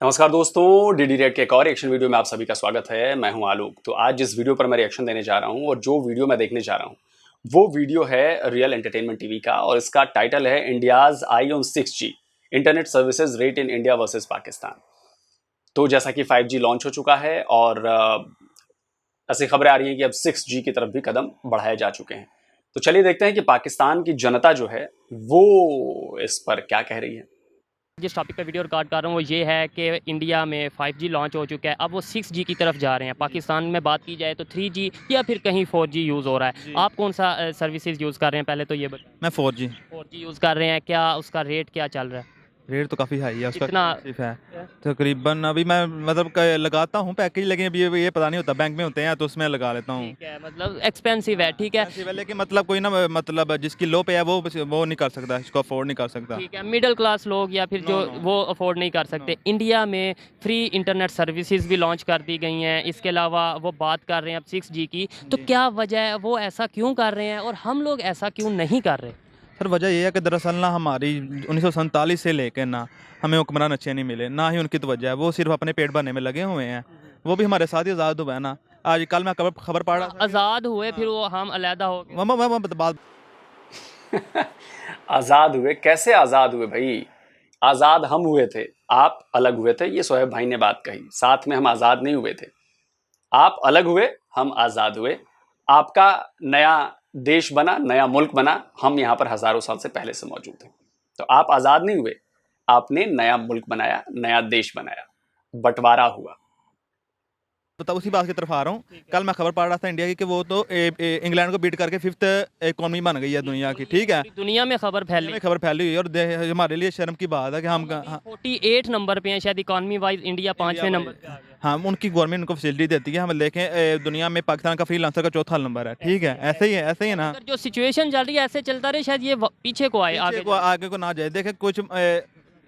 नमस्कार दोस्तों, DD red के एक और एक्शन वीडियो में आप सभी का स्वागत है। मैं हूं आलोक। तो आज जिस वीडियो पर मैं रिएक्शन देने जा रहा हूं और जो वीडियो मैं देखने जा रहा हूं वो वीडियो है रियल एंटरटेनमेंट टीवी का और इसका टाइटल है India's I on 6G internet services rate in India versus Pakistan. तो जैसा कि 5G लॉन्च हो चुका है और ऐसी खबरें आ रही हैं कि अब 6G की तरफ भी कदम बढ़ाए जा चुके हैं। तो चलिए देखते हैं कि पाकिस्तान की जनता जो है वो इस पर क्या कह रही है। जिस टॉपिक पे वीडियो रिकॉर्ड कर रहा हूँ वो ये है कि इंडिया में 5G लॉन्च हो चुका है। अब वो 6G की तरफ जा रहे हैं। पाकिस्तान में बात की जाए तो 3G या फिर कहीं 4G यूज़ हो रहा है। आप कौन सा सर्विसेज यूज़ कर रहे हैं, पहले तो ये बताएं। मैं 4G 4G यूज़ कर रहे हैं, क्या उसका रेट क्या चल रहा है? रेट तो काफ़ी हाई है उसका, कितना? एक्सपेंसिव है तकरीबन। अभी मैं मतलब लगाता हूँ पैकेज, लेकिन अभी ये पता नहीं होता, बैंक में होते हैं तो उसमें लगा लेता हूँ। ठीक है, मतलब एक्सपेंसिव है। ठीक है, एक्सपेंसिव है, लेकिन मतलब कोई ना, मतलब जिसकी लो पे है वो नहीं कर सकता, इसको अफोर्ड नहीं कर सकता। ठीक है। मिडिल क्लास लोग या फिर जो नो। वो अफोर्ड नहीं कर सकते। इंडिया में फ्री इंटरनेट सर्विसेज भी लॉन्च कर दी गई हैं। इसके अलावा वो बात कर रहे हैं अब 6G की। तो क्या वजह है, वो ऐसा क्यों कर रहे हैं और हम लोग ऐसा क्यों नहीं कर रहे? सर वजह ये है कि दरअसल ना हमारी 1947 से लेकर ना हमें हुक्मरान अच्छे नहीं मिले, ना ही उनकी तवज्जो है। वो सिर्फ अपने पेट भरने में लगे हुए हैं। वो भी हमारे साथ ही आज़ाद हुआ है ना। आज कल मैं खबर पढ़ रहा था, आज़ाद हुए फिर वो हम अलहदा हो गए। बात आजाद हुए? कैसे आजाद हुए भाई? आजाद हम हुए थे, आप अलग हुए थे। ये सोहेब भाई ने बात कही, साथ में हम आजाद नहीं हुए थे। आप अलग हुए, हम आजाद हुए। आपका नया देश बना, नया मुल्क बना, हम यहां पर हजारों साल से पहले से मौजूद हैं। तो आप आजाद नहीं हुए, आपने नया मुल्क बनाया, नया देश बनाया, बंटवारा हुआ। बताओ, उसी बात की तरफ आ रहा हूँ। कल मैं खबर पढ़ रहा था इंडिया की कि वो तो इंग्लैंड को बीट करके 5th इकोनॉमी बन गई है दुनिया की। ठीक है, पूरी दुनिया में खबर फैली। में खबर फैली हुई है और हमारे लिए शर्म की बात है कि हम 48 नंबर पे हैं शायद इकॉनमी वाइज। इंडिया 5वें नंबर पे आ गया। हाँ, उनकी गवर्नमेंट उनको फैसिलिटी देती है। हम देखें दुनिया में पाकिस्तान का फ्रीलांसर का चौथा नंबर है। ठीक है, ऐसे ही है ना। अगर जो सिचुएशन चल रही है ऐसे चलता रहे, शायद ये पीछे को आए, आगे को ना जाए। देखें कुछ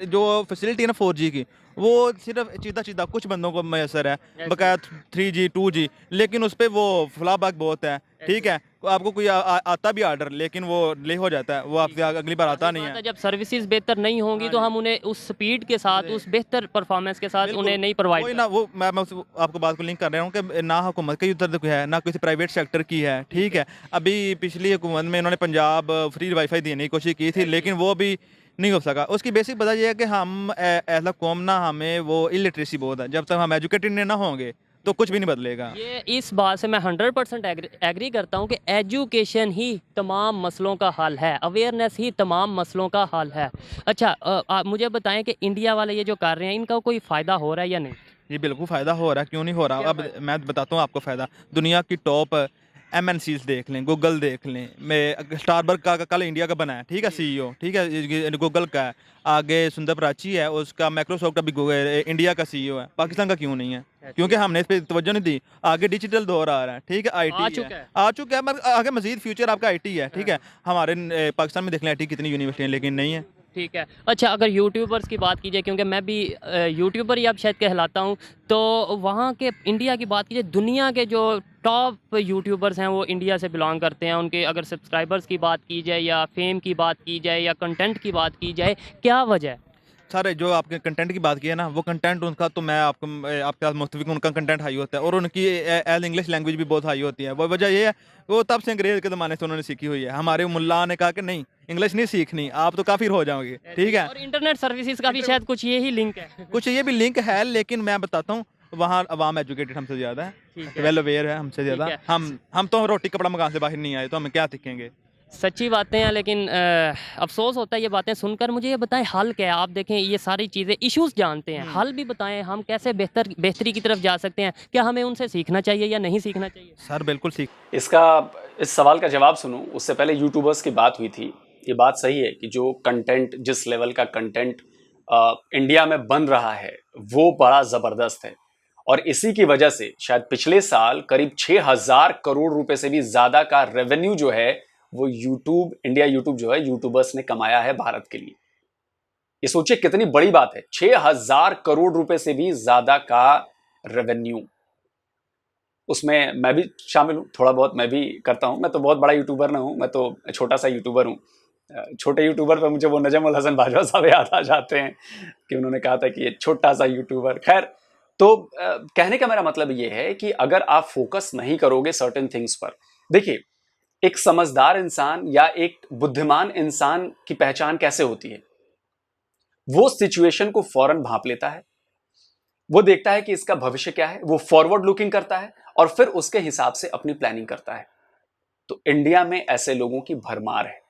जो फैसिलिटी है ना 4G की, वो सिर्फ सीधा कुछ बंदों को मैसर है, बकाया 3G 2G, लेकिन उस पर वो फ्लाबैक बहुत है। ठीक है, तो आपको कोई आता भी ऑर्डर, लेकिन वो डिले हो जाता है, वो आपसे अगली बार आता नहीं है। जब सर्विसेज बेहतर नहीं होंगी तो हम उन्हें उस स्पीड के साथ, उस बेहतर परफॉर्मेंस के साथ उन्हें नहीं प्रोवाइड कोई ना, वो मैं आपको बात को लिंक कर रहा हूँ कि ना हुकूमत की उधर है, ना किसी प्राइवेट सेक्टर की है। ठीक है, अभी पिछली हुकूमत में इन्होंने पंजाब फ्री वाईफाई देने की कोशिश की थी, लेकिन वो भी नहीं हो सका। उसकी बेसिक वजह यह है कि हम एज अ कौम ना, हमें वो इलिटरेसी बहुत है। जब तक हम एजुकेटेड ना होंगे तो कुछ भी नहीं बदलेगा। ये इस बात से मैं 100% एग्री करता हूँ कि एजुकेशन ही तमाम मसलों का हल है, अवेयरनेस ही तमाम मसलों का हल है। अच्छा, आप मुझे बताएं कि इंडिया वाले ये जो कर रहे हैं इनका कोई फ़ायदा हो रहा है या नहीं? ये बिल्कुल फ़ायदा हो रहा है, क्यों नहीं हो रहा। अब मैं बताता हूँ आपको फ़ायदा। दुनिया की टॉप MNCs देख लें, गूगल देख लें। मैं स्टारबर्ग का कल इंडिया का बना है। ठीक है, CEO। ठीक है, गूगल का है। आगे सुंदर पिचाई है, उसका माइक्रोसॉफ्ट का भी इंडिया का CEO है। पाकिस्तान का क्यों नहीं है? क्योंकि हमने इस पर तवज्जो नहीं दी। आगे डिजिटल दौर आ रहा है। ठीक है, IT है, आ चुका है, मगर आगे मजीद फ्यूचर आपका IT है। ठीक है, हमारे पाकिस्तान में देख लें IT कितनी यूनिवर्सिटी है, लेकिन नहीं है। ठीक है। अच्छा, अगर यूट्यूबर्स की बात की जाए, क्योंकि मैं भी यूट्यूबर ही अब शायद कहलाता हूँ, तो वहाँ के इंडिया की बात की जाए, दुनिया के जो टॉप यूट्यूबर्स हैं वो इंडिया से बिलोंग करते हैं। उनके अगर सब्सक्राइबर्स की बात की जाए या फेम की बात की जाए या कंटेंट की बात की जाए, क्या वजह है? सर जो आपके कंटेंट की बात की है ना, वो कंटेंट उनका तो मैं आपके साथ मुस्तफिक, उनका कंटेंट हाई होता है और उनकी एज इंग्लिश लैंग्वेज भी बहुत हाई होती है। वो वजह ये है, वो तब से अंग्रेज के ज़माने से उन्होंने सीखी हुई है। हमारे मुल्ला ने कहा कि नहीं, इंग्लिश नहीं सीखनी, आप तो काफ़िर हो जाओगे। ठीक है, और इंटरनेट सर्विसेज का भी शायद कुछ यही लिंक है। कुछ ये भी लिंक है, लेकिन मैं बताता हूँ, वहाँ अवाम एजुकेटेड हमसे ज़्यादा है, वेल अवेयर है हमसे ज़्यादा। हम तो रोटी कपड़ा मकान से बाहर नहीं आए, तो हमें क्या सीखेंगे। सच्ची बातें हैं, लेकिन अफ़सोस होता है ये बातें सुनकर। मुझे ये बताएं, हल क्या है? आप देखें ये सारी चीज़ें, इश्यूज़ जानते हैं, हल भी बताएं। हम कैसे बेहतरी की तरफ जा सकते हैं? क्या हमें उनसे सीखना चाहिए या नहीं सीखना चाहिए? सर बिल्कुल सीख इसका इस सवाल का जवाब सुनूं उससे पहले यूट्यूबर्स की बात हुई थी। ये बात सही है कि जो कंटेंट, जिस लेवल का कंटेंट इंडिया में बन रहा है वो बड़ा ज़बरदस्त है और इसी की वजह से शायद पिछले साल करीब 6,000 करोड़ रुपए से भी ज़्यादा का रेवेन्यू जो है वो यूट्यूब जो है यूट्यूबर्स ने कमाया है भारत के लिए। ये सोचिए कितनी बड़ी बात है, 6,000 करोड़ रुपए से भी ज़्यादा का रेवेन्यू। उसमें मैं भी शामिल हूँ, थोड़ा बहुत मैं भी करता हूँ। मैं तो बहुत बड़ा यूट्यूबर ना हूँ, मैं तो छोटा सा यूट्यूबर हूँ। छोटे यूट्यूबर पे मुझे वो नजम उल हसन बाजवा साहब याद आ जाते हैं कि उन्होंने कहा था कि ये छोटा सा यूट्यूबर। खैर, तो कहने का मेरा मतलब ये है कि अगर आप फोकस नहीं करोगे सर्टेन थिंग्स पर, देखिए एक समझदार इंसान या एक बुद्धिमान इंसान की पहचान कैसे होती है? वो सिचुएशन को फौरन भांप लेता है, वो देखता है कि इसका भविष्य क्या है, वो फॉरवर्ड लुकिंग करता है और फिर उसके हिसाब से अपनी प्लानिंग करता है। तो इंडिया में ऐसे लोगों की भरमार है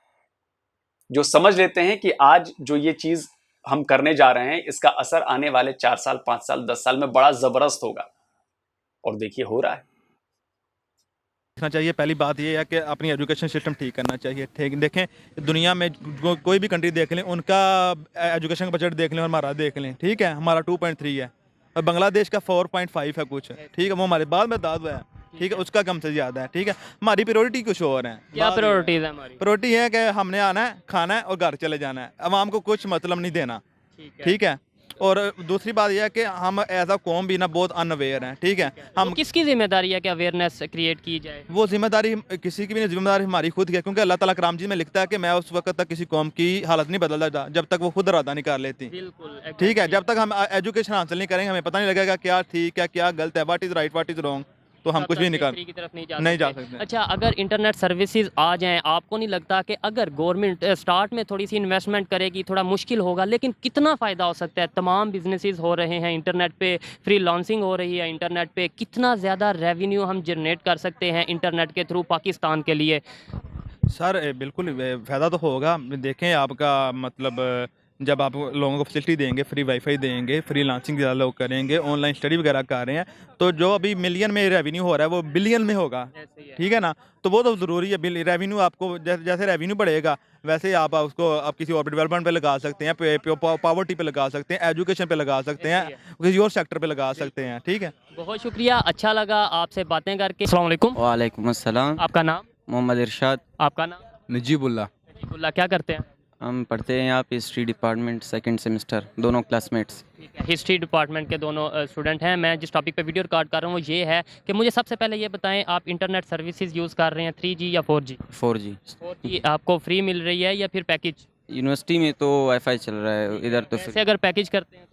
जो समझ लेते हैं कि आज जो ये चीज हम करने जा रहे हैं इसका असर आने वाले 4 साल, 5 साल, 10 साल में बड़ा जबरदस्त होगा। और देखिए हो रहा है। देखना चाहिए। पहली बात ये है कि अपनी एजुकेशन सिस्टम ठीक करना चाहिए। ठीक, देखें दुनिया में कोई भी कंट्री देख लें, उनका एजुकेशन का बजट देख लें और हमारा देख लें, ठीक है, हमारा 2.3 है और बांग्लादेश का 4.5 है कुछ, ठीक है, वो हमारे बाद में दाद है, ठीक है, उसका कम से ज़्यादा है, ठीक है। हमारी प्रायोरिटी कुछ और है। क्या प्रायोरिटीज है हमारी? प्रायोरिटी है कि हमने आना है, खाना है और घर चले जाना है, आवाम को कुछ मतलब नहीं देना, ठीक है। और दूसरी बात यह है कि हम एज अ कौम भी ना बहुत अनअवेयर हैं, ठीक है। हम तो किसकी जिम्मेदारी है कि अवेयरनेस क्रिएट की जाए? वो जिम्मेदारी किसी की भी नहीं, जिम्मेदारी हमारी खुद की है, क्योंकि अल्लाह ताला कलाम जी में लिखता है कि मैं उस वक्त तक किसी कौम की हालत नहीं बदलता जब तक वो खुद इरादा नहीं कर लेती। बिल्कुल, ठीक है, जब तक हम एजुकेशन हासिल नहीं करेंगे हमें पता नहीं लगेगा क्या ठीक है क्या गलत है, what is right what is wrong, तो हम कुछ भी नहीं कर की तरफ नहीं नहीं जा सकते। सकते। अच्छा, अगर इंटरनेट सर्विसेज आ जाएं, आपको नहीं लगता कि अगर गवर्नमेंट स्टार्ट में थोड़ी सी इन्वेस्टमेंट करेगी थोड़ा मुश्किल होगा, लेकिन कितना फ़ायदा हो सकता है? तमाम बिजनेसेस हो रहे हैं इंटरनेट पे, फ्री लॉन्सिंग हो रही है इंटरनेट पे, कितना ज़्यादा रेवेन्यू हम जनरेट कर सकते हैं इंटरनेट के थ्रू पाकिस्तान के लिए? सर बिल्कुल फ़ायदा तो होगा। देखें आपका मतलब जब आप लोगों को फैसिलिटी देंगे, फ्री वाईफाई देंगे, फ्री लॉन्चिंग ज़्यादा लोग करेंगे, ऑनलाइन स्टडी वगैरह कर रहे हैं, तो जो अभी मिलियन में रेवेन्यू हो रहा है वो बिलियन में होगा, ठीक है ना। तो वो तो ज़रूरी है, रेवेन्यू आपको जैसे जैसे रेवेन्यू बढ़ेगा वैसे आप उसको आप किसी और डेवलपमेंट पे लगा सकते हैं, पावर्टी पे लगा सकते हैं, एजुकेशन पे लगा सकते हैं, किसी और सेक्टर पे लगा सकते हैं, ठीक है। बहुत शुक्रिया, अच्छा लगा आपसे बातें करके। अस्सलाम वालेकुम। वालेकुम अस्सलाम। आपका नाम? मोहम्मद इरशाद। आपका नाम? नजीबुल्ला। नजीबुल्लाह, क्या करते हैं? हम पढ़ते हैं यहाँ पे हिस्ट्री डिपार्टमेंट, सेकंड सेमेस्टर, दोनों क्लासमेट्स। हिस्ट्री डिपार्टमेंट के दोनों स्टूडेंट हैं। मैं जिस टॉपिक पे वीडियो रिकॉर्ड कर रहा हूँ वो ये है कि मुझे सबसे पहले ये बताएं, आप इंटरनेट सर्विसेज यूज़ कर रहे हैं 3G या 4G? 4G। 4G आपको फ्री मिल रही है या फिर पैकेज? यूनिवर्सिटी में तो वाईफाई चल रहा है, इधर तो ऐसे अगर पैकेज करते हैं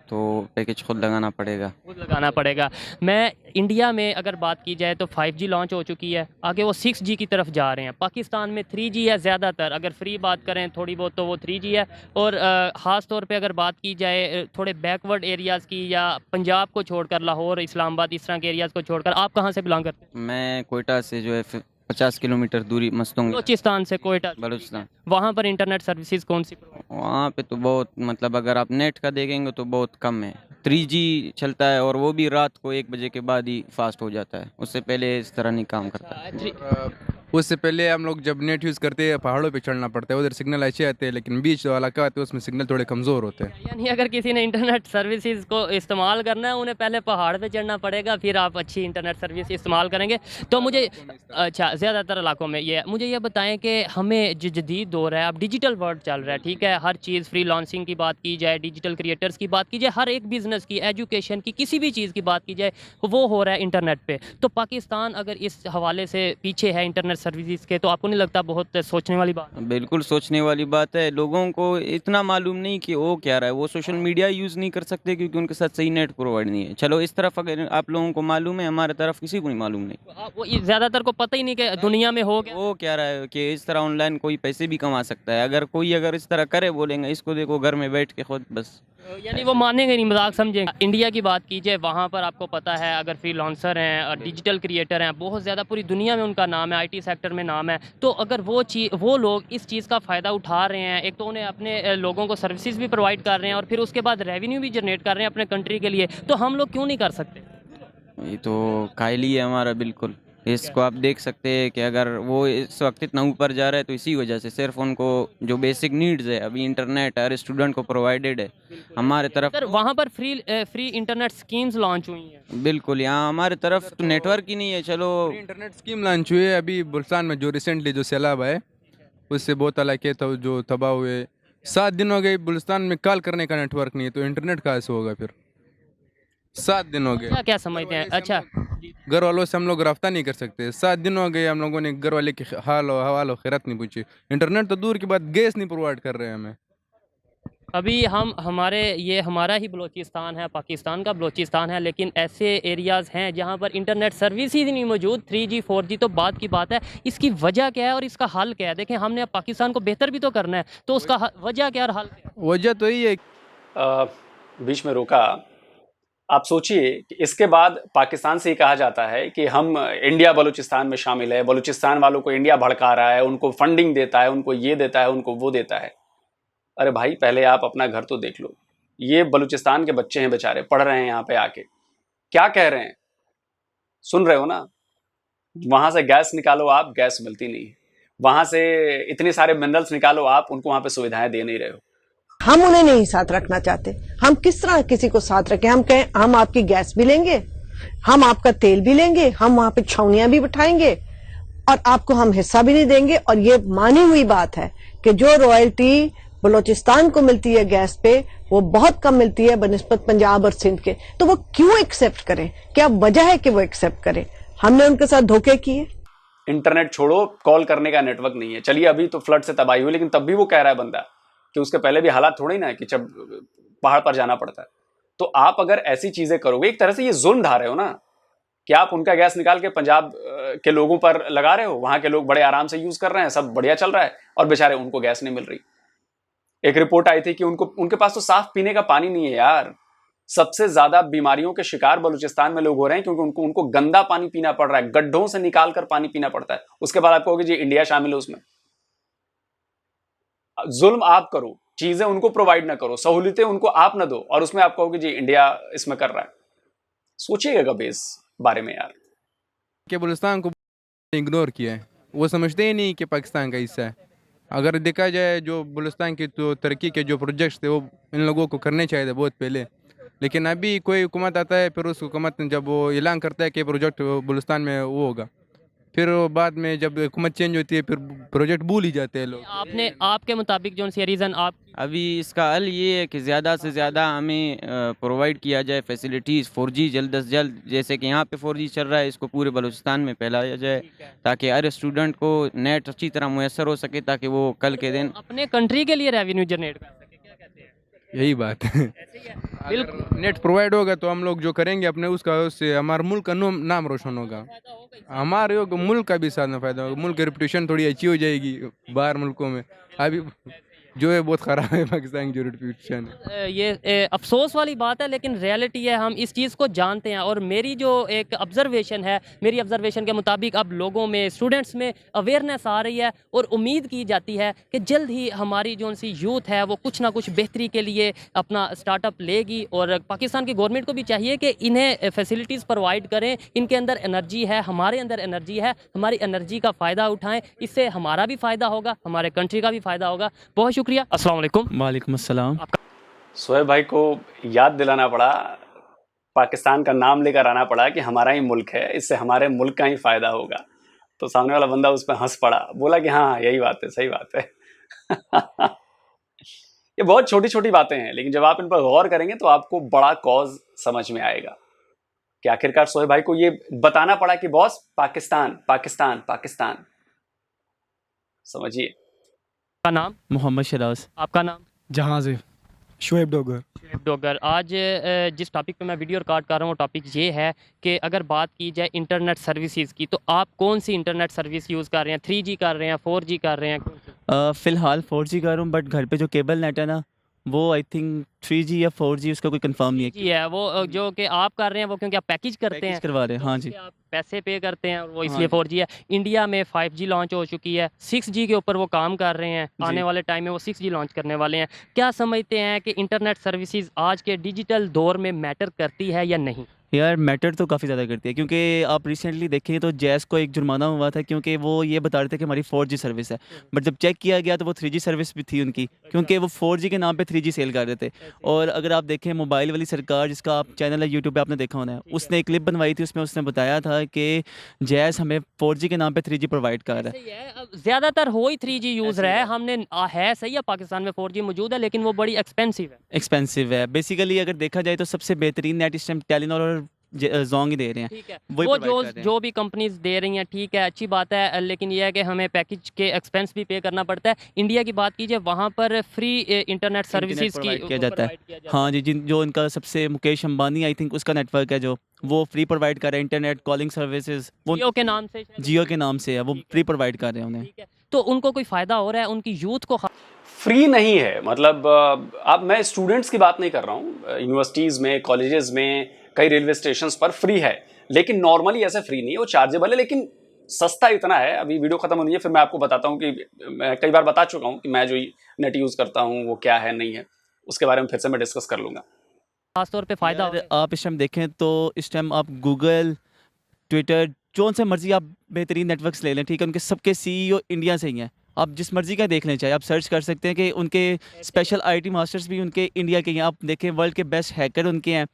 तो पैकेज खुद लगाना पड़ेगा। खुद लगाना पड़ेगा। मैं इंडिया में अगर बात की जाए तो 5G लॉन्च हो चुकी है, आगे वो 6G की तरफ जा रहे हैं। पाकिस्तान में 3G है ज़्यादातर, अगर फ्री बात करें थोड़ी बहुत तो वो 3G है। और ख़ास तौर पे अगर बात की जाए थोड़े बैकवर्ड एरियाज़ की या पंजाब को छोड़कर, लाहौर, इस्लामाबाद, इस तरह के एरियाज़ को छोड़कर, आप कहाँ से बिलोंग करते हैं? मैं कोयटा से जो है 50 किलोमीटर दूरी मस्तूंग, बलूचिस्तान से, कोयटा। बलूचिस्तान। वहाँ पर इंटरनेट सर्विसेज कौन सी? वहाँ पे तो बहुत मतलब अगर आप नेट का देखेंगे तो बहुत कम है। 3G चलता है और वो भी रात को 1 बजे के बाद ही फास्ट हो जाता है, उससे पहले इस तरह नहीं काम करता। उससे पहले हम लोग जब नेट यूज़ करते हैं पहाड़ों पे चढ़ना पड़ता है, उधर सिग्नल अच्छे आते हैं, लेकिन बीच वाला क्या होता है उसमें सिग्नल थोड़े कमज़ोर होते हैं। यानी अगर किसी ने इंटरनेट सर्विसेज को इस्तेमाल करना है उन्हें पहले पहाड़ पे चढ़ना पड़ेगा, फिर आप अच्छी इंटरनेट सर्विस इस्तेमाल करेंगे। तो मुझे अच्छा, ज़्यादातर इलाकों में ये मुझे ये बताएं कि हमें जो जदीद दौर है, अब डिजिटल वर्ल्ड चल रहा है, ठीक है, हर चीज़ फ्री लॉन्चिंग की बात की जाए, डिजिटल क्रिएटर्स की बात की जाए, हर एक बिज़नेस की, एजुकेशन की, किसी भी चीज़ की बात की जाए, वो हो रहा है इंटरनेट पे। तो पाकिस्तान अगर इस हवाले से पीछे है इंटरनेट सर्विसेज के, तो आपको नहीं लगता बहुत सोचने वाली बात? बिल्कुल सोचने वाली बात है। लोगों को इतना मालूम नहीं कि वो क्या रहा है, वो सोशल मीडिया यूज़ नहीं कर सकते क्योंकि उनके साथ सही नेट प्रोवाइड नहीं है। चलो इस तरफ अगर आप लोगों को मालूम है, हमारे तरफ किसी को नहीं मालूम नहीं। वो ज़्यादातर को पता ही नहीं कि दुनिया में हो क्या। वो क्या रहा है कि इस तरह ऑनलाइन कोई पैसे भी कमा सकता है। अगर कोई अगर इस तरह करे, बोलेंगे इसको देखो घर में बैठ के खुद, बस यानी वो मानेंगे नहीं, मजाक समझेंगे। इंडिया की बात कीजिए, वहाँ पर आपको पता है अगर फ्री लॉन्सर हैं और डिजिटल क्रिएटर हैं, बहुत ज़्यादा पूरी दुनिया में उनका नाम है, IT सेक्टर में नाम है। तो अगर वो लोग इस चीज़ का फ़ायदा उठा रहे हैं, एक तो उन्हें अपने लोगों को सर्विसेज भी प्रोवाइड कर रहे हैं और फिर उसके बाद रेवेन्यू भी जनरेट कर रहे हैं अपने कंट्री के लिए, तो हम लोग क्यों नहीं कर सकते? ये तो कायली है हमारा बिल्कुल। इसको आप देख सकते हैं कि अगर वो इस वक्त इतना ऊपर जा रहा है तो इसी वजह से, सिर्फ उनको जो बेसिक नीड्स है अभी इंटरनेट हर स्टूडेंट को प्रोवाइडेड है। हमारे तरफ सर वहाँ पर फ्री इंटरनेट स्कीम्स लॉन्च हुई हैं। बिल्कुल, यहाँ हमारे तरफ तो नेटवर्क ही नहीं है। चलो इंटरनेट स्कीम लॉन्च हुई है अभी बुल्स्तान में, जो रिसेंटली जो सैलाब है उससे बहुत इलाके तो जो तबाह हुए। 7 दिन हो गए बुल्स्तान में कॉल करने का नेटवर्क नहीं है, तो इंटरनेट कहाँ से होगा फिर? 7 दिन हो गए। क्या क्या समझते हैं? अच्छा, घर वालों से हम लोग रब्ता नहीं कर सकते। 7 दिन हो गए हम लोगों ने घर वाले की हाल और हवाल और खैरत नहीं पूछी। इंटरनेट तो दूर की बात, गैस नहीं प्रोवाइड कर रहे हैं हमें। अभी हमारा ही बलूचिस्तान है, पाकिस्तान का बलूचिस्तान है, लेकिन ऐसे एरियाज़ हैं जहाँ पर इंटरनेट सर्विस ही नहीं मौजूद। 3G 4G तो बात की बात है। इसकी वजह क्या है और इसका हल क्या है? देखें, हमने अब पाकिस्तान को बेहतर भी तो करना है, तो उसका वजह क्या और हल क्या है? वजह तो यही है। बीच में रोका। आप सोचिए कि इसके बाद पाकिस्तान से ही कहा जाता है कि हम इंडिया बलूचिस्तान में शामिल है, बलूचिस्तान वालों को इंडिया भड़का रहा है, उनको फंडिंग देता है, उनको ये देता है, उनको वो देता है। अरे भाई, पहले आप अपना घर तो देख लो। ये बलूचिस्तान के बच्चे हैं बेचारे, पढ़ रहे हैं यहाँ पे आके, क्या कह रहे हैं? सुन रहे हो ना? वहां से गैस निकालो आप, गैस मिलती नहीं। वहां से इतने सारे मिनरल्स निकालो आप, उनको वहां पे सुविधाएं दे नहीं रहे हो। हम उन्हें नहीं साथ रखना चाहते। हम किस तरह किसी को साथ रखें? हम कहें हम आपकी गैस भी लेंगे, हम आपका तेल भी लेंगे, हम वहां पे छावनियां भी बिठाएंगे और आपको हम हिस्सा भी नहीं देंगे। और ये मानी हुई बात है कि जो रॉयल्टी बलूचिस्तान को मिलती है गैस पे, वो बहुत कम मिलती है बनिस्बत पंजाब और सिंध के। तो वो क्यों एक्सेप्ट करें? क्या वजह है कि वो एक्सेप्ट करें? हमने उनके साथ धोखे किए। इंटरनेट छोड़ो, कॉल करने का नेटवर्क नहीं है। चलिए, अभी तो फ्लड से तबाही हुई, लेकिन तब भी वो कह रहा है बंदा कि उसके पहले भी हालात थोड़े ना है कि जब पहाड़ पर जाना पड़ता है। तो आप अगर ऐसी चीजें करोगे, एक तरह से ये जुल्म ढा रहे हो ना, कि आप उनका गैस निकाल के पंजाब के लोगों पर लगा रहे हो। वहां के लोग बड़े आराम से यूज कर रहे हैं, सब बढ़िया चल रहा है, और बेचारे उनको गैस नहीं मिल रही। एक रिपोर्ट आई थी कि उनके पास तो साफ पीने का पानी नहीं है यार। सबसे ज्यादा बीमारियों के शिकार बलूचिस्तान में लोग हो रहे हैं क्योंकि उनको गंदा पानी पीना पड़ रहा है, गड्ढों से निकाल कर पानी पीना पड़ता है। उसके बाद आप कहोगे जी इंडिया शामिल है उसमें। जुल्म आप करो, चीजें उनको प्रोवाइड ना करो, सहूलियतें उनको आप ना दो, और उसमें आप कहोगे जी इंडिया इसमें कर रहा है। सोचिएगा कभी इस बारे में यार। कि बलूचिस्तान को इग्नोर किया है, वो समझते ही नहीं कि पाकिस्तान का हिस्सा है। अगर देखा जाए जो बलूचिस्तान की तो तरक्की के जो प्रोजेक्ट्स थे वो इन लोगों को करने चाहिए थे बहुत पहले। लेकिन अभी कोई हुकूमत आता है, फिर उस हुकूमत ने जब वो ऐलान करता है कि प्रोजेक्ट बलूचिस्तान में वो होगा, फिर वो बाद में जब हुकूमत चेंज होती है फिर प्रोजेक्ट भूल ही जाते हैं लोग। आपके मुताबिक जो सी रीज़न आप अभी इसका हल ये है कि ज़्यादा से ज़्यादा हमें प्रोवाइड किया जाए फैसिलिटीज़। 4G जल्द से जल्द, जैसे कि यहाँ पे 4G चल रहा है, इसको पूरे बलूचिस्तान में फैलाया जाए ताकि हर स्टूडेंट को नेट अच्छी तरह मुयसर हो सके, ताकि वो कल के दिन अपने कंट्री के लिए रेवेन्यू जनरेट कर सके। क्या कहते हैं? यही बात है। अगर नेट प्रोवाइड होगा तो हम लोग जो करेंगे अपने उससे हमारे मुल्क का नाम रोशन होगा, हमारे मुल्क का भी साथ में फायदा होगा, मुल्क की रेपुटेशन थोड़ी अच्छी हो जाएगी बाहर मुल्कों में। अभी जो है बहुत ख़राब है पाकिस्तान की जो रेपुटेशन है। ये अफसोस वाली बात है, लेकिन रियलिटी है, हम इस चीज़ को जानते हैं। और मेरी जो एक ऑब्जर्वेशन है, मेरी ऑब्जर्वेशन के मुताबिक अब लोगों में, स्टूडेंट्स में अवेयरनेस आ रही है और उम्मीद की जाती है कि जल्द ही हमारी जो सी यूथ है वो कुछ ना कुछ बेहतरी के लिए अपना स्टार्टअप लेगी। और पाकिस्तान की गवर्नमेंट को भी चाहिए कि इन्हें फैसिलिटीज़ प्रोवाइड करें। इनके अंदर एनर्जी है, हमारे अंदर एनर्जी है, हमारी एनर्जी का फ़ायदा उठाएँ। इससे हमारा भी फ़ायदा होगा, हमारे कंट्री का भी फ़ायदा होगा। बहुत शुक्रिया। अस्सलाम वालेकुम। वालेकुम अस्सलाम। सोहेब भाई को याद दिलाना पड़ा, पाकिस्तान का नाम लेकर आना पड़ा कि हमारा ही मुल्क है, इससे हमारे मुल्क का ही फायदा होगा। तो सामने वाला बंदा उस पर हंस पड़ा, बोला कि हाँ यही बात है, सही बात है। ये बहुत छोटी छोटी बातें हैं, लेकिन जब आप इन पर गौर करेंगे तो आपको बड़ा कॉज समझ में आएगा कि आखिरकार सोहेब भाई को ये बताना पड़ा कि बॉस पाकिस्तान पाकिस्तान पाकिस्तान। समझिए। का नाम? मोहम्मद शराज। आपका नाम? जहाज़ शोएब डोगर। शोएब डोगर। आज जिस टॉपिक पे मैं वीडियो रिकॉर्ड कर रहा हूँ वो टॉपिक ये है कि अगर बात की जाए इंटरनेट सर्विसेज की, तो आप कौन सी इंटरनेट सर्विस यूज़ कर रहे हैं? 3G कर रहे हैं, 4G कर रहे हैं? फ़िलहाल 4G कर रहा हूँ, बट घर पे जो केबल नेट है ना, वो आई थिंक 3G या 4G, उसका कोई कंफर्म नहीं है। जी है वो जो कि आप कर रहे हैं वो क्योंकि आप पैकेज करते पैकेज हैं, करवा रहे हैं, हाँ जी। आप पैसे पे करते हैं और वो हाँ इसलिए जी। 4G है। इंडिया में 5G लॉन्च हो चुकी है, 6G के ऊपर वो काम कर रहे हैं, आने वाले टाइम में वो 6G लॉन्च करने वाले हैं। क्या समझते हैं कि इंटरनेट सर्विसेज आज के डिजिटल दौर में मैटर करती है या नहीं? यार मैटर तो काफ़ी ज़्यादा करती है, क्योंकि आप रिसेंटली देखें तो जैस को एक जुर्माना हुआ था क्योंकि वो ये बता रहे थे कि हमारी 4G सर्विस है, बट जब चेक किया गया तो वो 3G सर्विस भी थी उनकी, क्योंकि वो 4G के नाम पे 3G सेल कर रहे थे। और अगर आप देखें मोबाइल वाली सरकार, जिसका आप चैनल है यूट्यूब पे आपने देखा होना है, उसने एक क्लिप बनवाई थी, उसमें उसने बताया था कि जैज़ हमें 4G के नाम पे 3G प्रोवाइड कर रहा है। सही है, अब ज़्यादातर हो ही 3G यूज़ रहा है। हमने है सही है, पाकिस्तान में 4G मौजूद है, लेकिन वो बड़ी एक्सपेंसिव है। एक्सपेंसिव है। बेसिकली अगर देखा जाए तो सबसे बेहतरीन नेट इस टाइम टेलीनॉर और जोंग ही दे रहे हैं। ठीक है, वही वो प्रोवाइड कर रहे हैं। जो भी कंपनीज दे रही हैं ठीक है, अच्छी बात है, लेकिन ये है कि हमें पैकेज के एक्सपेंस भी पे करना पड़ता है। इंडिया की बात कीजिए, वहाँ पर फ्री इंटरनेट सर्विसेज की प्रोवाइड किया जाता है। provide किया जाता हाँ जी, जिन जो इनका सबसे मुकेश अंबानी आई थिंक उसका नेटवर्क है जो वो फ्री प्रोवाइड कर रहा है इंटरनेट कॉलिंग सर्विसेज। वो जियो के नाम से शायद। जियो के नाम से है, वो ठीक है। फ्री प्रोवाइड कर रहे हैं उन्हें। ठीक है, तो उनको कोई फ़ायदा हो रहा है, उनकी यूथ को फ्री नहीं है, मतलब अब मैं स्टूडेंट्स की बात नहीं कर रहा हूँ। यूनिवर्सिटीज़ में, कॉलेजेस में, कई रेलवे स्टेशन पर फ्री है, लेकिन नॉर्मली ऐसे फ्री नहीं है, वो चार्जेबल है, लेकिन सस्ता इतना है। अभी वीडियो खत्म होनी है, फिर मैं आपको बताता हूँ कि मैं कई बार बता चुका हूँ कि मैं जो नेट यूज़ करता हूँ वो क्या है, नहीं है, उसके बारे में फिर से मैं डिस्कस कर लूँगा। खास तौर पे फ़ायदा हो यार, आप इस टाइम देखें तो इस टाइम आप गूगल, ट्विटर, जो से मर्जी आप बेहतरीन नेटवर्क्स ले लें, ठीक है, उनके सबके सीईओ इंडिया से ही हैं। आप जिस मर्जी का देख लें, चाहे आप सर्च कर सकते हैं कि उनके स्पेशल आईटी मास्टर्स भी उनके इंडिया के हैं। आप देखें वर्ल्ड के बेस्ट हैकर उनके हैं,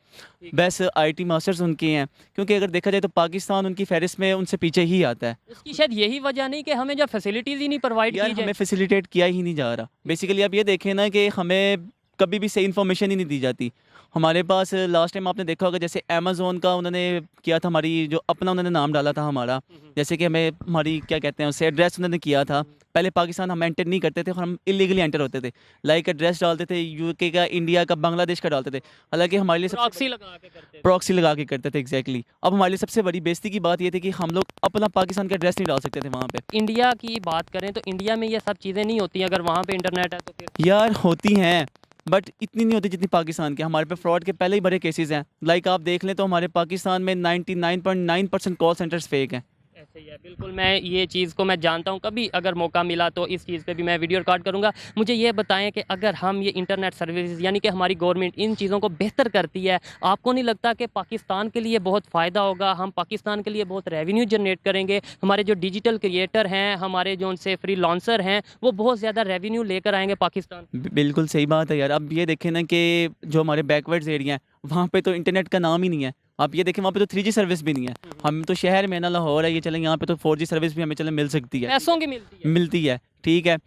बेस्ट आईटी मास्टर्स उनके हैं, क्योंकि अगर देखा जाए तो पाकिस्तान उनकी फहरिस्त में उनसे पीछे ही आता है। उसकी शायद यही वजह नहीं कि हमें जो फैसिलिटीज़ ही नहीं प्रोवाइड यार की जाए। हमें फैसिलिटेट किया ही नहीं जा रहा। बेसिकली आप ये देखें ना कि हमें कभी भी सही इन्फॉर्मेशन ही नहीं दी जाती। हमारे पास लास्ट टाइम आपने देखा होगा जैसे अमेज़ोन का उन्होंने किया था, हमारी जो अपना उन्होंने नाम डाला था हमारा, जैसे कि हमें हमारी क्या कहते हैं उसे एड्रेस उन्होंने किया था। पहले पाकिस्तान हम एंटर नहीं करते थे और हम इलीगली एंटर होते थे, लाइक एड्रेस डालते थे यूके का, इंडिया का, बांग्लादेश का डालते थे, हालांकि हमारे लिए प्रॉक्सी लगा के करते थे। प्रॉक्सी लगा के करते थे। एग्जैक्टली। अब हमारे लिए सबसे बड़ी बेइज्जती की बात ये थी कि हम लोग अपना पाकिस्तान का एड्रेस नहीं डाल सकते थे वहाँ पे। इंडिया की बात करें तो इंडिया में ये सब चीज़ें नहीं होती, अगर वहाँ पे इंटरनेट है तो फिर यार होती हैं, बट इतनी नहीं होती जितनी पाकिस्तान के। हमारे पे फ्रॉड के पहले ही बड़े केसेस हैं। लाइक आप देख लें तो हमारे पाकिस्तान में 99.9% कॉल सेंटर्स फेक हैं। ऐसे ही है, बिल्कुल। मैं ये चीज़ को मैं जानता हूँ, कभी अगर मौका मिला तो इस चीज़ पे भी मैं वीडियो रिकॉर्ड करूँगा। मुझे ये बताएं कि अगर हम ये इंटरनेट सर्विसेज यानी कि हमारी गवर्नमेंट इन चीज़ों को बेहतर करती है, आपको नहीं लगता कि पाकिस्तान के लिए बहुत फ़ायदा होगा? हम पाकिस्तान के लिए बहुत रेवेन्यू जनरेट करेंगे, हमारे जो डिजिटल क्रिएटर हैं, हमारे जो उनसे फ्री लॉन्सर हैं, वो बहुत ज़्यादा रेवेन्यू लेकर आएंगे पाकिस्तान। बिल्कुल सही बात है यार। अब ये देखें ना कि जो हमारे बैकवर्ड्स एरिया हैं वहाँ पे तो इंटरनेट का नाम ही नहीं है। आप ये देखें वहाँ पे तो 3G सर्विस भी नहीं है। हम तो शहर में ना लाहौर है, ये चलें यहाँ पे तो 4G सर्विस भी हमें चले मिल सकती है, पैसों की मिलती है। ठीक है।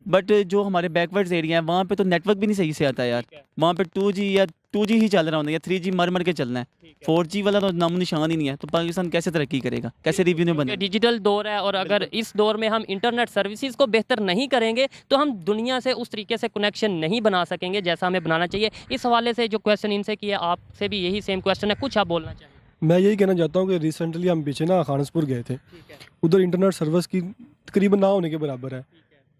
बट जो हमारे बैकवर्ड्स एरिया है वहाँ पे तो नेटवर्क भी नहीं सही से आता यार। वहाँ पे 2G या 2G ही चल रहा होता है या 3G मर के चलना है। 4G वाला तो नामो निशान ही नहीं है। तो पाकिस्तान कैसे तरक्की करेगा, कैसे रेवेन्यू बनेगा? डिजिटल दौर है, और अगर इस दौर में हम इंटरनेट सर्विसेज को बेहतर नहीं करेंगे तो हम दुनिया से उस तरीके से कनेक्शन नहीं बना सकेंगे जैसा हमें बनाना चाहिए। इस हवाले से जो क्वेश्चन इनसे किया, आपसे भी यही सेम क्वेश्चन है, कुछ आप बोलना चाहिए। मैं यही कहना चाहता हूँ कि रिसेंटली हम पीछे ना खानसपुर गए थे, उधर इंटरनेट सर्विस की तकरीबन ना होने के बराबर है।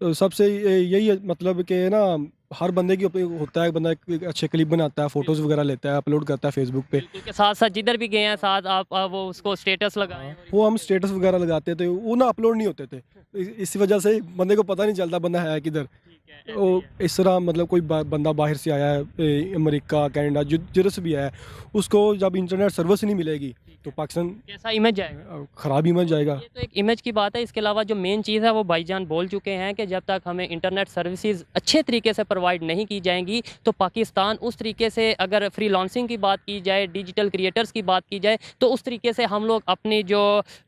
तो सबसे यही है, मतलब कि ना हर बंदे की अपनी होता है, बंदा एक अच्छे क्लिप बनाता है, फोटोज़ वगैरह लेता है, अपलोड करता है फेसबुक पे। के साथ साथ जिधर भी गए हैं साथ आप वो उसको स्टेटस लगाएं। वो हम स्टेटस वगैरह लगाते थे, वो ना अपलोड नहीं होते थे। इसी वजह से बंदे को पता नहीं चलता बंदा है किधर। तो इस तरह मतलब कोई बंदा बाहर से आया है, अमेरिका, कनाडा, जिधर से भी आया है, उसको जब इंटरनेट सर्विस नहीं मिलेगी तो पाकिस्तान कैसा इमेज जाएगा? ख़राब इमेज जाएगा। ये तो एक इमेज की बात है। इसके अलावा जो मेन चीज़ है वो भाईजान बोल चुके हैं कि जब तक हमें इंटरनेट सर्विसेज अच्छे तरीके से प्रोवाइड नहीं की जाएंगी तो पाकिस्तान उस तरीके से, अगर फ्री लॉन्सिंग की बात की जाए, डिजिटल क्रिएटर्स की बात की जाए, तो उस तरीके से हम लोग अपनी जो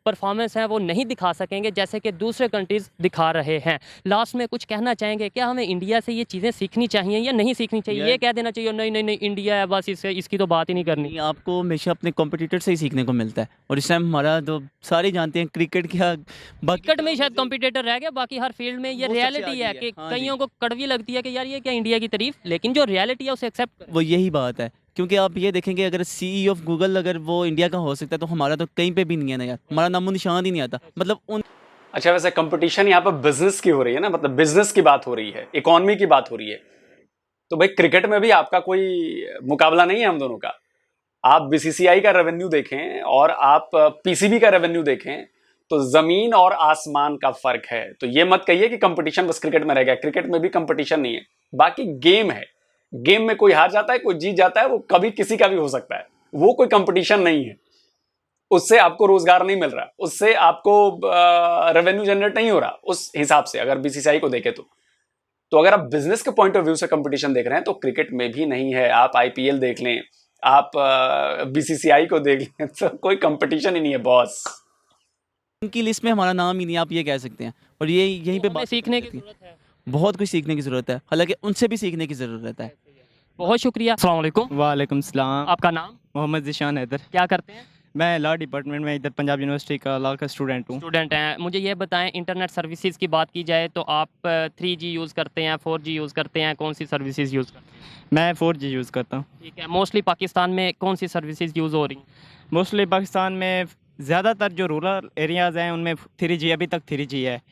परफॉर्मेंस है वो नहीं दिखा सकेंगे जैसे कि दूसरे कंट्रीज़ दिखा रहे हैं। लास्ट में कुछ कहना चाहेंगे, क्या हमें इंडिया से ये चीज़ें सीखनी चाहिए या नहीं सीखनी चाहिए? ये कह देना चाहिए नहीं नहीं नहीं इंडिया है बस, इसकी तो बात ही नहीं करनी। नहीं, आपको हमेशा अपने कॉम्पिटिटर से ही सीखने को मिलता है। और इस टाइम हमारा तो सारे जानते हैं क्रिकेट क्या, क्रिकेट में शायद कॉम्पिटिटर रह गया, बाकी हर फील्ड में ये वो सबसे रियलिटी आगे है है। कि हाँ कईयों को कड़वी लगती है कि यार ये क्या इंडिया की तारीफ, लेकिन जो रियलिटी है उसे एक्सेप्ट करें। वो यही बात है। क्योंकि आप ये देखेंगे अगर CEO ऑफ गूगल अगर वो इंडिया का हो सकता है तो हमारा तो कहीं पे भी नहीं है ना यार, हमारा नामो निशान ही नहीं आता। मतलब उन अच्छा, वैसे कंपटीशन यहाँ पर बिजनेस की हो रही है ना, मतलब बिजनेस की बात हो रही है, इकोनॉमी की बात हो रही है। तो भाई क्रिकेट में भी आपका कोई मुकाबला नहीं है हम दोनों का। आप BCCI का रेवेन्यू देखें और आप PCB का रेवेन्यू देखें तो जमीन और आसमान का फर्क है। तो ये मत कहिए कि कंपटीशन बस क्रिकेट में रह गया। क्रिकेट में भी कंपटीशन नहीं है, बाकी गेम है। गेम में कोई हार जाता है, कोई जीत जाता है, वो कभी किसी का भी हो सकता है। वो कोई कंपटीशन नहीं है। उससे आपको रोजगार नहीं मिल रहा, उससे आपको रेवेन्यू जनरेट नहीं हो रहा उस हिसाब से, अगर BCCI को देखें तो अगर आप बिजनेस के पॉइंट ऑफ व्यू से कंपटीशन देख रहे हैं तो क्रिकेट में भी नहीं है। आप IPL देख लें, आप बीसीसीआई को देख लें तो कोई कंपटीशन ही नहीं है बॉस। उनकी लिस्ट में हमारा नाम ही नहीं, आप ये कह सकते हैं। और ये यहीं पे हमें सीखने की ज़रूरत है। बहुत कुछ सीखने की ज़रूरत है, हालांकि उनसे भी सीखने की ज़रूरत है। बहुत शुक्रिया। अस्सलाम वालेकुम। वालेकुम सलाम। आपका नाम? मोहम्मद ज़ीशान हैदर। क्या करते हैं? मैं लॉ डिपार्टमेंट में इधर पंजाब यूनिवर्सिटी का लॉ का स्टूडेंट हूँ। स्टूडेंट हैं। मुझे ये बताएं, इंटरनेट सर्विसेज की बात की जाए तो आप 3G यूज़ करते हैं, 4G यूज़ करते हैं, कौन सी सर्विसेज यूज़ करते हैं? मैं 4G यूज़ करता हूँ। ठीक है। मोस्टली पाकिस्तान में कौन सी सर्विसेज यूज़ हो रही हैं? मोस्टली पाकिस्तान में ज़्यादातर जो रूरल एरियाज़ हैं उनमें 3G अभी तक 3G है।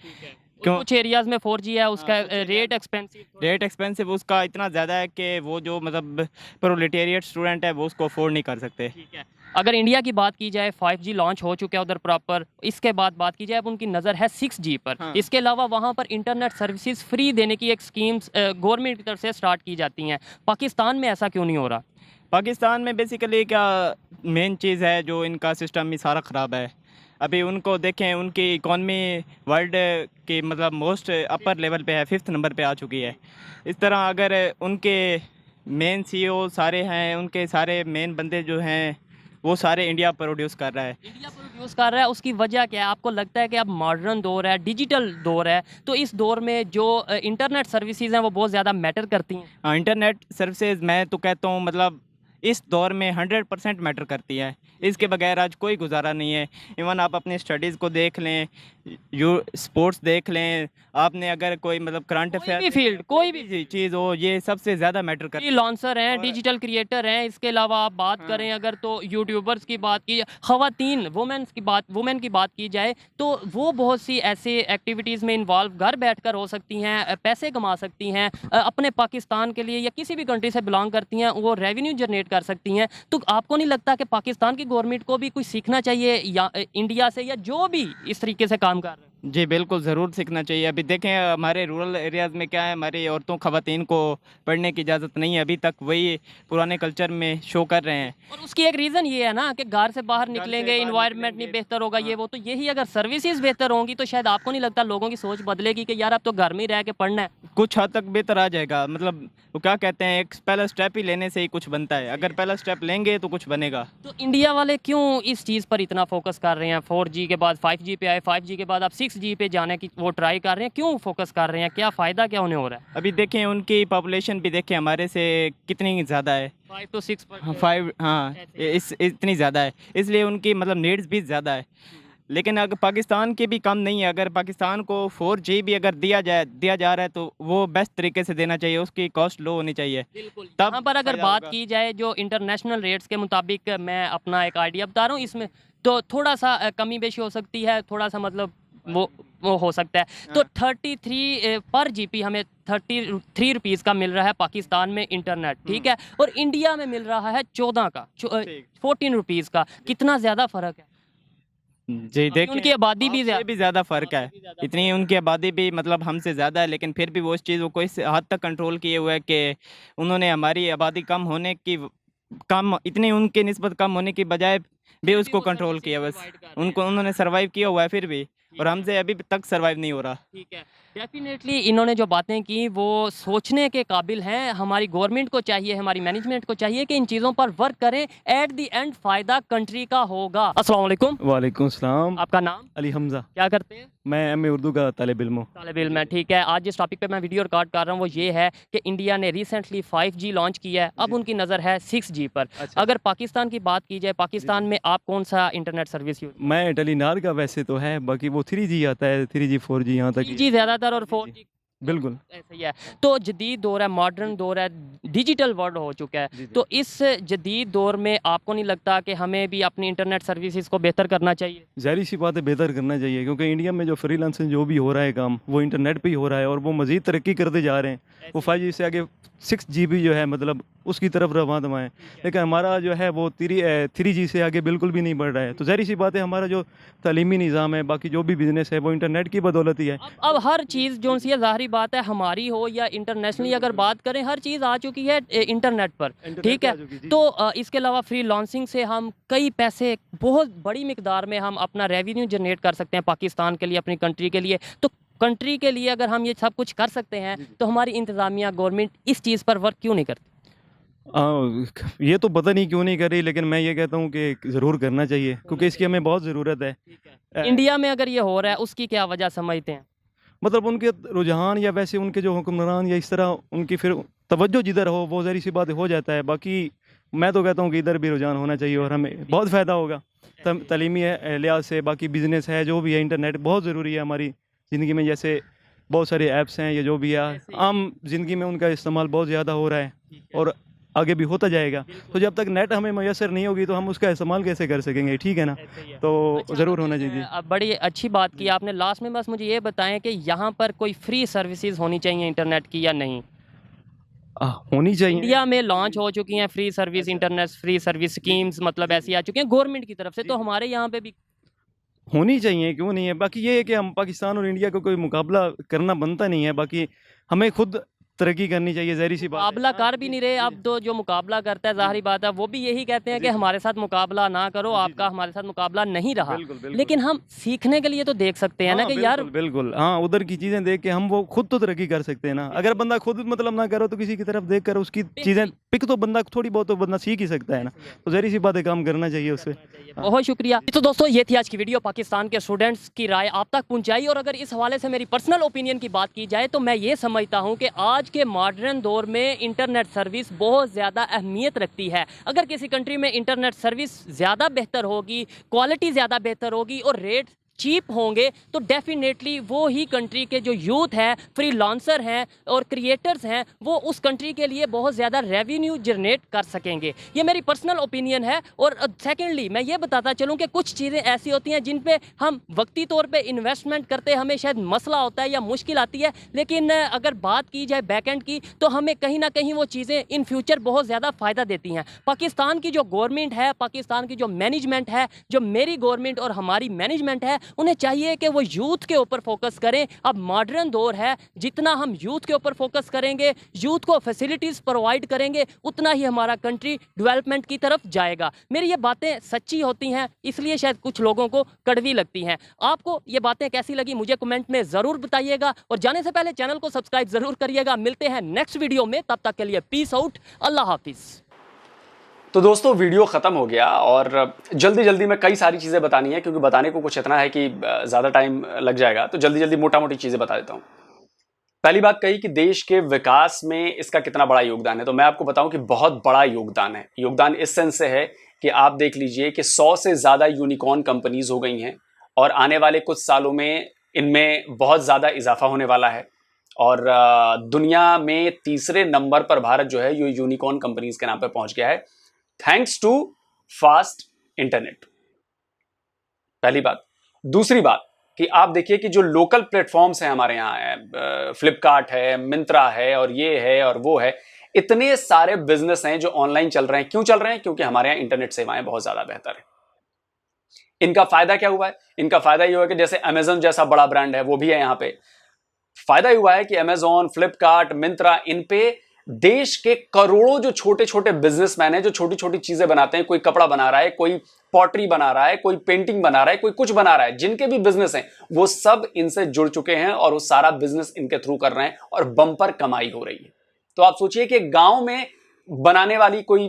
क्यों? कुछ एरियाज़ में 4G है, उसका रेट एक्सपेंसिव। रेट एक्सपेंसिव उसका इतना ज़्यादा है कि वो जो मतलब प्रोलेटेरिएट स्टूडेंट है वो उसको अफोर्ड नहीं कर सकते। ठीक है। अगर इंडिया की बात की जाए, 5G लॉन्च हो चुका है उधर प्रॉपर। इसके बाद बात की जाए, अब उनकी नज़र है 6G पर। हाँ। इसके अलावा वहाँ पर इंटरनेट सर्विसेज फ्री देने की एक स्कीम्स गवर्नमेंट की तरफ से स्टार्ट की जाती हैं। पाकिस्तान में ऐसा क्यों नहीं हो रहा? पाकिस्तान में बेसिकली क्या मेन चीज़ है, जो इनका सिस्टम ही सारा ख़राब है। अभी उनको देखें, उनकी इकॉनमी वर्ल्ड की मतलब मोस्ट अपर लेवल पे है, 5th नंबर पे आ चुकी है। इस तरह अगर उनके मेन CEO सारे हैं, उनके सारे मेन बंदे जो हैं वो सारे इंडिया प्रोड्यूस कर रहा है। इंडिया प्रोड्यूस कर रहा है, उसकी वजह क्या है? आपको लगता है कि अब मॉडर्न दौर है, डिजिटल दौर है, तो इस दौर में जो इंटरनेट सर्विसेज हैं वो बहुत ज़्यादा मैटर करती हैं? हाँ, इंटरनेट सर्विसेज मैं तो कहता हूँ मतलब इस दौर में 100% मैटर करती है। इसके बगैर आज कोई गुजारा नहीं है। इवन आप अपनी स्टडीज़ को देख लें, स्पोर्ट्स देख लें, आपने अगर कोई मतलब करंट कोई अफेयर भी फील्ड, कोई भी चीज़ हो, ये सबसे ज़्यादा मैटर करती है। फ्रीलांसर हैं, डिजिटल क्रिएटर हैं। इसके अलावा आप बात करें अगर तो यूट्यूबर्स की बात की, ख़वातीन वुमेन की बात की जाए तो वो बहुत सी ऐसे एक्टिविटीज़ में इन्वॉल्व घर बैठकर हो सकती हैं, पैसे कमा सकती हैं, अपने पाकिस्तान के लिए या किसी भी कंट्री से बिलोंग करती हैं, वो रेवेन्यू जनरेट कर सकती हैं। तो आपको नहीं लगता कि पाकिस्तान की गवर्नमेंट को भी कुछ सीखना चाहिए या इंडिया से, या जो भी इस तरीके से काम कर रहे हैं? जी बिल्कुल, ज़रूर सीखना चाहिए। अभी देखें हमारे रूरल एरियाज़ में क्या है, हमारी औरतों ख़वातीन को पढ़ने की इजाज़त नहीं है, अभी तक वही पुराने कल्चर में शो कर रहे हैं। और उसकी एक रीज़न ये है ना कि घर से बाहर निकलेंगे, बाहर इन्वायरमेंट नहीं निकलेंगे। बेहतर होगा, ये हाँ। वो। तो यही अगर सर्विसेज बेहतर होंगी तो शायद आपको नहीं लगता लोगों की सोच बदलेगी कि यार अब तो घर में ही रह के पढ़ना है? कुछ हद तक बेहतर आ जाएगा। मतलब वो क्या कहते हैं, एक पहला स्टेप ही लेने से ही कुछ बनता है। अगर पहला स्टेप लेंगे तो कुछ बनेगा। तो इंडिया वाले क्यों इस चीज़ पर इतना फोकस कर रहे हैं? 4G के बाद 5G पे आए, 5G के बाद आप 6G पे जाने की वो ट्राई कर रहे हैं, क्यों फोकस कर रहे हैं? क्या फ़ायदा क्या उन्हें हो रहा है? अभी देखें उनकी पॉपुलेशन भी देखें हमारे से कितनी ज़्यादा है। 5 to 6 हाँ 5 हाँ इतनी ज़्यादा है, इसलिए उनकी मतलब नीड्स भी ज़्यादा है। लेकिन अगर पाकिस्तान के भी कम नहीं है। अगर पाकिस्तान को 4G भी अगर दिया जा रहा है तो वो बेस्ट तरीके से देना चाहिए, उसकी कॉस्ट लो होनी चाहिए। बिल्कुल। तब यहाँ पर अगर फ़ायदा बात होगा। की जाए जो इंटरनेशनल रेट्स के मुताबिक, मैं अपना एक आइडिया बता रहा हूँ, इसमें तो थोड़ा सा कमी बेशी हो सकती है, थोड़ा सा मतलब वो हो सकता है। तो 33 पर GP हमें 33 रुपीज़ का मिल रहा है पाकिस्तान में इंटरनेट, ठीक है? और इंडिया में मिल रहा है 14 का, 14 रुपीज़ का। कितना ज़्यादा फ़र्क है? जी देखिए, उनकी आबादी भी हमसे भी ज़्यादा फ़र्क है। इतनी उनकी आबादी भी मतलब हमसे ज़्यादा है, लेकिन फिर भी वो इस चीज़ को इस हद तक कंट्रोल किए हुए है कि उन्होंने हमारी आबादी कम इतनी उनकी निस्बत कम होने की बजाय भी उसको कंट्रोल किया। बस उन्होंने सर्वाइव किया हुआ है फिर भी, और हमसे अभी तक सर्वाइव नहीं हो रहा। ठीक है। डेफिनेटली इन्होंने जो बातें की वो सोचने के काबिल हैं। हमारी गवर्नमेंट को चाहिए, हमारी मैनेजमेंट को चाहिए कि इन चीज़ों पर वर्क करें। एट द एंड फ़ायदा कंट्री का होगा। अस्सलाम वालेकुम। वालेकुम सलाम। आपका नाम? अली हमज़ा। क्या करते हैं? मैं MA उर्दू का तालिब इल्म हूँ। तालिब इल्म है, ठीक है। आज जिस टॉपिक पे मैं वीडियो रिकॉर्ड कर रहा हूँ वो ये है कि इंडिया ने रिसेंटली 5G लॉन्च किया है, अब उनकी नज़र है 6G पर। अच्छा। अगर पाकिस्तान की बात की जाए, पाकिस्तान में आप कौन सा इंटरनेट सर्विस यूज़? मैं टेलीनार का वैसे तो है, बाकी वो 3G आता है, 3G 4G यहाँ तक। 3G ज़्यादातर और 4G बिल्कुल ऐसे ही है। तो जदीद दौर है, मॉडर्न दौर है, डिजिटल वर्ल्ड हो चुका है। जी। तो इस जदीद दौर में आपको नहीं लगता कि हमें भी अपनी इंटरनेट सर्विसेज को बेहतर करना चाहिए? ज़ाहिर सी बात है, बेहतर करना चाहिए, क्योंकि इंडिया में जो फ्रीलांसिंग जो भी हो रहा है काम, वो इंटरनेट पे ही हो रहा है और वो मज़ीद तरक्की करते जा रहे हैं। वो 5G से आगे 6GB जो है मतलब उसकी तरफ रवां दवाएँ, लेकिन हमारा जो है वो 3G से आगे बिल्कुल भी नहीं बढ़ रहा है। तो ज़ाहिर सी बात है, हमारा जो तालीमी निज़ाम है, बाकी जो भी बिज़नेस है, वो इंटरनेट की बदौलत ही है। अब हर चीज़ जो सी है, ज़ाहिरी बात है, हमारी हो या इंटरनेशनली अगर बात करें, हर चीज़ आ चुकी है इंटरनेट पर, ठीक है? तो इसके अलावा फ्रीलांसिंग से हम कई पैसे, बहुत बड़ी मिकदार में हम अपना रेवेन्यू जनरेट कर सकते हैं पाकिस्तान के लिए, अपनी कंट्री के लिए। तो कंट्री के लिए अगर हम ये सब कुछ कर सकते हैं तो हमारी इंतज़ामिया, गवर्नमेंट इस चीज़ पर वर्क क्यों नहीं करती? ये तो पता नहीं क्यों नहीं कर रही, लेकिन मैं ये कहता हूँ कि ज़रूर करना चाहिए क्योंकि इसकी हमें बहुत ज़रूरत है। इंडिया में अगर ये हो रहा है उसकी क्या वजह समझते हैं? मतलब उनके रुझान या वैसे उनके जो हुक्मरान या इस तरह उनकी फिर तवज्जो जिधर हो वो ज़री सी बात हो जाता है। बाकी मैं तो कहता हूँ कि इधर भी रुझान होना चाहिए और हमें बहुत फ़ायदा होगा तलीमी लिहाज से। बाकी बिज़नेस है जो भी है, इंटरनेट बहुत ज़रूरी है हमारी ज़िंदगी में। जैसे बहुत सारे ऐप्स हैं, ये जो भी है आम ज़िंदगी में उनका इस्तेमाल बहुत ज़्यादा हो रहा है और आगे भी होता जाएगा। तो जब तक नेट हमें मैसर नहीं होगी तो हम उसका इस्तेमाल कैसे कर सकेंगे, ठीक है ना? तो ज़रूर होना चाहिए। अब बड़ी अच्छी बात की आपने। लास्ट में बस मुझे ये बताएं कि यहाँ पर कोई फ्री सर्विसेज होनी चाहिए इंटरनेट की या नहीं? होनी चाहिए। इंडिया में लॉन्च हो चुकी हैं free service, internet free service schemes मतलब ऐसी आ चुकी हैं गवर्नमेंट की तरफ से, तो हमारे यहाँ पे भी होनी चाहिए, क्यों नहीं है। बाकी ये है कि हम पाकिस्तान और इंडिया को कोई मुकाबला करना बनता नहीं है। बाकी हमें खुद तरक्की करनी चाहिए, ज़ाहिर सी बात है। मुकाबला कर भी नहीं रहे अब तो। जो मुकाबला करता है जाहिर बात है वो भी यही कहते हैं कि हमारे साथ मुकाबला ना करो, आपका हमारे साथ मुकाबला नहीं रहा। बिल्कुल, बिल्कुल। लेकिन हम सीखने के लिए तो देख सकते हैं ना कि यार बिल्कुल हाँ, उधर की चीज़ें देख के हम वो खुद तो तरक्की कर सकते हैं ना। अगर बंदा खुद मतलब ना करो तो किसी की तरफ देख कर उसकी चीज़ें पिक तो बंदा थोड़ी बहुत तो बंदा सीख ही सकता है ना। तो ज़ाहिर सी बात है, काम करना चाहिए उससे। बहुत शुक्रिया। तो दोस्तों ये थी आज की वीडियो, पाकिस्तान के स्टूडेंट्स की राय आप तक पहुंचाई। और अगर इस हवाले से मेरी पर्सनल ओपिनियन की बात की जाए तो मैं ये समझता हूं कि आज के मॉडर्न दौर में इंटरनेट सर्विस बहुत ज़्यादा अहमियत रखती है। अगर किसी कंट्री में इंटरनेट सर्विस ज़्यादा बेहतर होगी, क्वालिटी ज़्यादा बेहतर होगी और रेट चीप होंगे तो डेफिनेटली वो ही कंट्री के जो यूथ है, फ्रीलांसर हैं और क्रिएटर्स हैं, वो उस कंट्री के लिए बहुत ज़्यादा रेवेन्यू जनरेट कर सकेंगे। ये मेरी पर्सनल ओपिनियन है। और सेकेंडली मैं ये बताता चलूँ कि कुछ चीज़ें ऐसी होती हैं जिन पे हम वक्ती तौर पे इन्वेस्टमेंट करते हमें शायद मसला होता है या मुश्किल आती है, लेकिन अगर बात की जाए बैकएंड की तो हमें कहीं ना कहीं वो चीज़ें इन फ्यूचर बहुत ज़्यादा फ़ायदा देती हैं। पाकिस्तान की जो गवर्नमेंट है, पाकिस्तान की जो मैनेजमेंट है, जो मेरी गवर्नमेंट और हमारी मैनेजमेंट है, उन्हें चाहिए कि वो यूथ के ऊपर फोकस करें। अब मॉडर्न दौर है, जितना हम यूथ के ऊपर फोकस करेंगे, यूथ को फैसिलिटीज़ प्रोवाइड करेंगे, उतना ही हमारा कंट्री डेवलपमेंट की तरफ जाएगा। मेरी ये बातें सच्ची होती हैं, इसलिए शायद कुछ लोगों को कड़वी लगती हैं। आपको ये बातें कैसी लगी मुझे कमेंट में ज़रूर बताइएगा और जाने से पहले चैनल को सब्सक्राइब ज़रूर करिएगा। मिलते हैं नेक्स्ट वीडियो में, तब तक के लिए पीस आउट, अल्लाह हाफिज़। तो दोस्तों वीडियो ख़त्म हो गया और जल्दी जल्दी में कई सारी चीज़ें बतानी है, क्योंकि बताने को कुछ इतना है कि ज़्यादा टाइम लग जाएगा। तो जल्दी जल्दी मोटा मोटी चीज़ें बता देता हूँ। पहली बात कही कि देश के विकास में इसका कितना बड़ा योगदान है, तो मैं आपको बताऊं कि बहुत बड़ा योगदान है। योगदान इस सेंस से है कि आप देख लीजिए कि 100 से ज़्यादा यूनिकॉर्न कंपनीज हो गई हैं और आने वाले कुछ सालों में इनमें बहुत ज़्यादा इजाफा होने वाला है। और दुनिया में तीसरे नंबर पर भारत जो है ये यूनिकॉर्न कंपनीज के नाम पर पहुंच गया है, थैंक्स टू फास्ट इंटरनेट। पहली बात। दूसरी बात कि आप देखिए कि जो लोकल प्लेटफॉर्म्स हैं हमारे यहाँ है, फ्लिपकार्ट है, मिंत्रा है और ये है और वो है, इतने सारे बिजनेस हैं जो ऑनलाइन चल रहे हैं। क्यों चल रहे हैं? क्योंकि हमारे यहाँ इंटरनेट सेवाएं बहुत ज्यादा बेहतर है। इनका फायदा क्या हुआ है? इनका फायदा ये हुआ कि जैसे अमेजन जैसा बड़ा ब्रांड है वो भी है यहाँ पे। फायदा ये हुआ है कि अमेजॉन, फ्लिपकार्ट, मिंत्रा, इन पे देश के करोड़ों जो छोटे छोटे बिजनेसमैन हैं, जो छोटी छोटी चीजें बनाते हैं, कोई कपड़ा बना रहा है, कोई पॉटरी बना रहा है, कोई पेंटिंग बना रहा है, कोई कुछ बना रहा है, जिनके भी बिजनेस हैं वो सब इनसे जुड़ चुके हैं और वो सारा बिजनेस इनके थ्रू कर रहे हैं और बम्पर कमाई हो रही है। तो आप सोचिए कि गांव में बनाने वाली कोई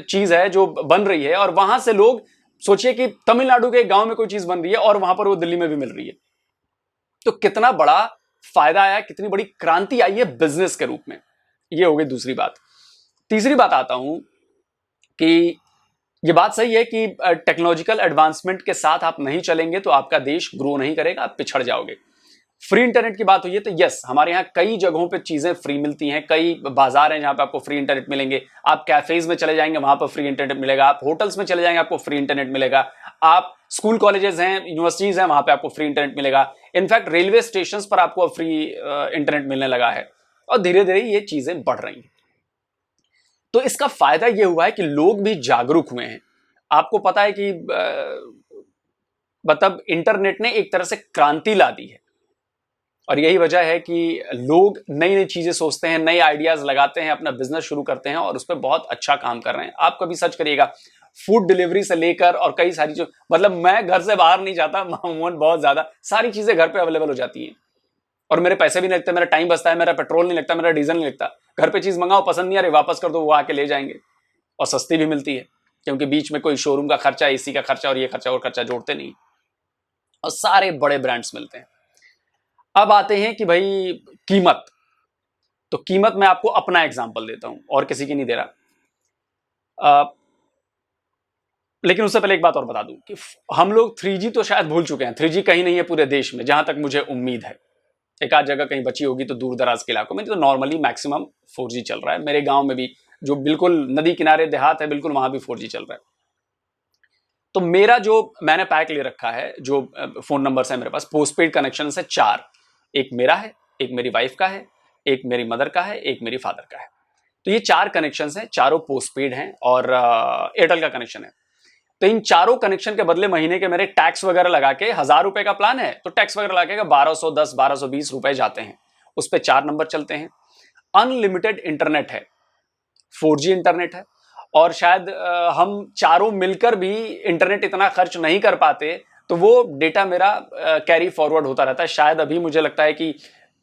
चीज है जो बन रही है और वहां से लोग, सोचिए कि तमिलनाडु के गांव में कोई चीज बन रही है और वहां पर वो दिल्ली में भी मिल रही है, तो कितना बड़ा फायदा आया, कितनी बड़ी क्रांति आई है बिजनेस के रूप में। ये हो गई दूसरी बात। तीसरी बात आता हूं कि ये बात सही है कि टेक्नोलॉजिकल एडवांसमेंट के साथ आप नहीं चलेंगे तो आपका देश ग्रो नहीं करेगा, आप पिछड़ जाओगे। फ्री इंटरनेट की बात हुई है तो यस, हमारे यहाँ कई जगहों पे चीजें फ्री मिलती हैं, कई बाजार हैं जहां पे आपको फ्री इंटरनेट मिलेंगे। आप कैफेज में चले जाएंगे वहां पर फ्री इंटरनेट मिलेगा, आप होटल्स में चले जाएंगे आपको फ्री इंटरनेट मिलेगा, आप स्कूल कॉलेजेस हैं, यूनिवर्सिटीज हैं, वहां पे आपको फ्री इंटरनेट मिलेगा। इनफैक्ट रेलवे स्टेशन पर आपको फ्री इंटरनेट मिलने लगा है और धीरे धीरे ये चीजें बढ़ रही हैं। तो इसका फायदा ये हुआ है कि लोग भी जागरूक हुए हैं। आपको पता है कि मतलब इंटरनेट ने एक तरह से क्रांति ला दी है और यही वजह है कि लोग नई नई चीजें सोचते हैं, नए आइडियाज लगाते हैं, अपना बिजनेस शुरू करते हैं और उस पर बहुत अच्छा काम कर रहे हैं। आप कभी सर्च करिएगा, फूड डिलीवरी से लेकर और कई सारी जो, मतलब मैं घर से बाहर नहीं जाता मामून, बहुत ज्यादा सारी चीजें घर पे अवेलेबल हो जाती हैं और मेरे पैसे भी नहीं लगते, मेरा टाइम बचता है, मेरा पेट्रोल नहीं लगता, मेरा डीजल नहीं लगता। घर पे चीज मंगाओ, पसंद नहीं आ रही, वापस कर दो, वो आके ले जाएंगे और सस्ती भी मिलती है, क्योंकि बीच में कोई शोरूम का खर्चा, एसी का खर्चा और ये खर्चा और खर्चा जोड़ते नहीं, और सारे बड़े ब्रांड्स मिलते हैं। अब आते हैं कि भाई कीमत, तो कीमत मैं आपको अपना एग्जांपल देता हूं और किसी की नहीं दे रहा। लेकिन उससे पहले एक बात और बता दूं कि हम लोग 3G तो शायद भूल चुके हैं। 3G कहीं नहीं है पूरे देश में, जहां तक मुझे उम्मीद है। एक आध जगह कहीं बची होगी तो दूर दराज के इलाकों में, तो नॉर्मली मैक्सिमम 4G चल रहा है। मेरे गांव में भी, जो बिल्कुल नदी किनारे देहात है, बिल्कुल वहां भी 4G चल रहा है। तो मेरा जो मैंने पैक ले रखा है, जो फोन नंबर है मेरे पास, पोस्टपेड कनेक्शन है 4। एक मेरा है, एक मेरी वाइफ का है, एक मेरी मदर का है, एक मेरी फादर का है। तो ये 4 कनेक्शन हैं, चारों पोस्टपेड हैं और एयरटेल का कनेक्शन है। तो इन चारों कनेक्शन के बदले महीने के मेरे टैक्स वगैरह लगा के 1000 रुपए का प्लान है, तो टैक्स वगैरह लगा के 1210 1220 रुपए जाते हैं। उस पर 4 नंबर चलते हैं। अनलिमिटेड इंटरनेट है, 4G इंटरनेट है, और शायद हम चारों मिलकर भी इंटरनेट इतना खर्च नहीं कर पाते, तो वो डेटा मेरा कैरी फॉरवर्ड होता रहता है। शायद अभी मुझे लगता है कि